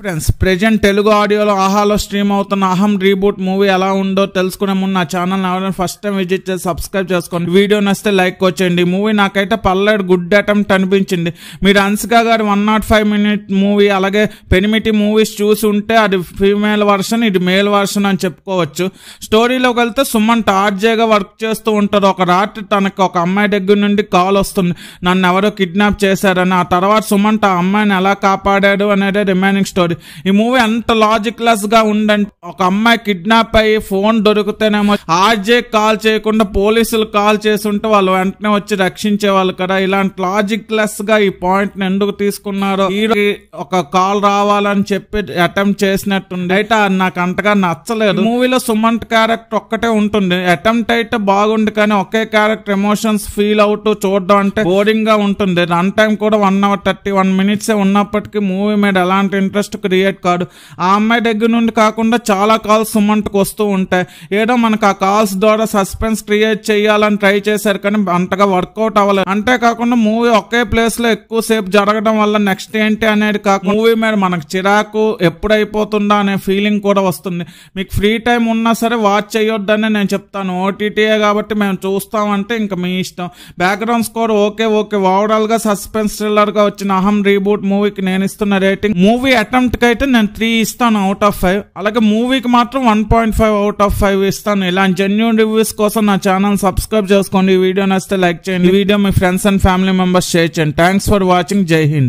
Friends present Telugu ఆడియోలో ఆహాలో stream అవుతున్న అహం రీబూట్ మూవీ ఎలా ఉందో తెలుసుకునే ముందు నా ఛానల్ ఎవరైనా ఫస్ట్ టైం విజిట్ చేసి సబ్స్క్రైబ్ చేసుకోండి. వీడియో నచ్చితే లైక్ వచ్చేయండి. మూవీ నాకైతే పర్లేదు గుడ్ అటెంప్ట్ అనిపించింది. మీరు హన్సిక గారి 105 minute మూవీ అలాగే పెనిమిటి మూవీస్ చూసి ఉంటే అది ఫీమేల్ వర్షన్, ఇది మేల్ వర్షన్ అని చెప్పుకోవచ్చు. స్టోరీలోకి వెళ్తే సుమంత్ ఆర్జేగా వర్క్ చేస్తూ ఉంటారు. ఒక రాత్రి తనకు ఒక అమ్మాయి దగ్గర నుండి కాల్ వస్తుంది, నన్ను ఎవరో కిడ్నాప్ చేశారని. ఆ తర్వాత సుమంత్ ఆ అమ్మాయిని ఎలా కాపాడాడు అనేది రిమైనింగ్ స్టోరీ. ఈ మూవీ అంత లాజిక్ లెస్ గా ఉందంటే ఒక అమ్మాయి కిడ్నాప్ అయ్యి ఫోన్ దొరికితేనేమో ఆర్జే కాల్ చేయకుండా పోలీసులు కాల్ చేసి ఉంటే వాళ్ళు వెంటనే వచ్చి రక్షించేవాళ్ళు కదా. ఇలాంటి లాజిక్ లెస్ గా ఈ పాయింట్ ని ఎందుకు తీసుకున్నారో, హీరో ఒక కాల్ రావాలని చెప్పి అటెంప్ట్ చేసినట్టుంది. అయితే నాకు అంతగా నచ్చలేదు. మూవీలో సుమంత్ క్యారెక్టర్ ఒక్కటే ఉంటుంది. అటెంప్ట్ అయితే బాగుంది కానీ ఒకే క్యారెక్టర్ ఎమోషన్స్ ఫీల్ అవుతూ చూడడం అంటే బోరింగ్ గా ఉంటుంది. రన్ టైం కూడా 1 hour 31 minutes ఉన్నప్పటికీ మూవీ మీద ఎలాంటి ఇంట్రెస్ట్ క్రియేట్ కాదు. ఆ అమ్మాయి దగ్గర నుండి కాకుండా చాలా కాల్స్ సుమంత్కి వస్తూ ఉంటాయి. ఏదో మనకు ఆ కాల్స్ ద్వారా సస్పెన్స్ క్రియేట్ చేయాలని ట్రై చేశారు కానీ అంతగా వర్కౌట్ అవ్వలేదు. అంతేకాకుండా మూవీ ఒకే ప్లేస్ లో ఎక్కువసేపు జరగడం వల్ల నెక్స్ట్ ఏంటి అనేది కాకుండా మూవీ మీద మనకు చిరాకు ఎప్పుడైపోతుందా అనే ఫీలింగ్ కూడా వస్తుంది. మీకు ఫ్రీ టైం ఉన్నా సరే వాచ్ చేయొద్దని నేను చెప్తాను. ఓటీటీఏ కాబట్టి మేము చూస్తామంటే ఇంకా మీ ఇష్టం. Background score okay. ఓవరాల్ గా సస్పెన్స్ థ్రిల్లర్ గా వచ్చిన అహం రీబూట్ మూవీకి నేను ఇస్తున్న రేటింగ్, మూవీ అటెంప్ట్ కి అయితే నేను 3 ఇస్తాను out of 5. అలాగే మూవీకి మాత్రం 1.5 out of 5 ఇస్తాను. ఇలాంటి జెన్యూన్ రివ్యూస్ కోసం నా ఛానల్ సబ్స్క్రైబ్ చేసుకోండి. ఈ వీడియో నచ్చితే లైక్ చేయండి. ఈ వీడియో మీ friends and family members share చేయండి. Thanks for watching. జై హింద్.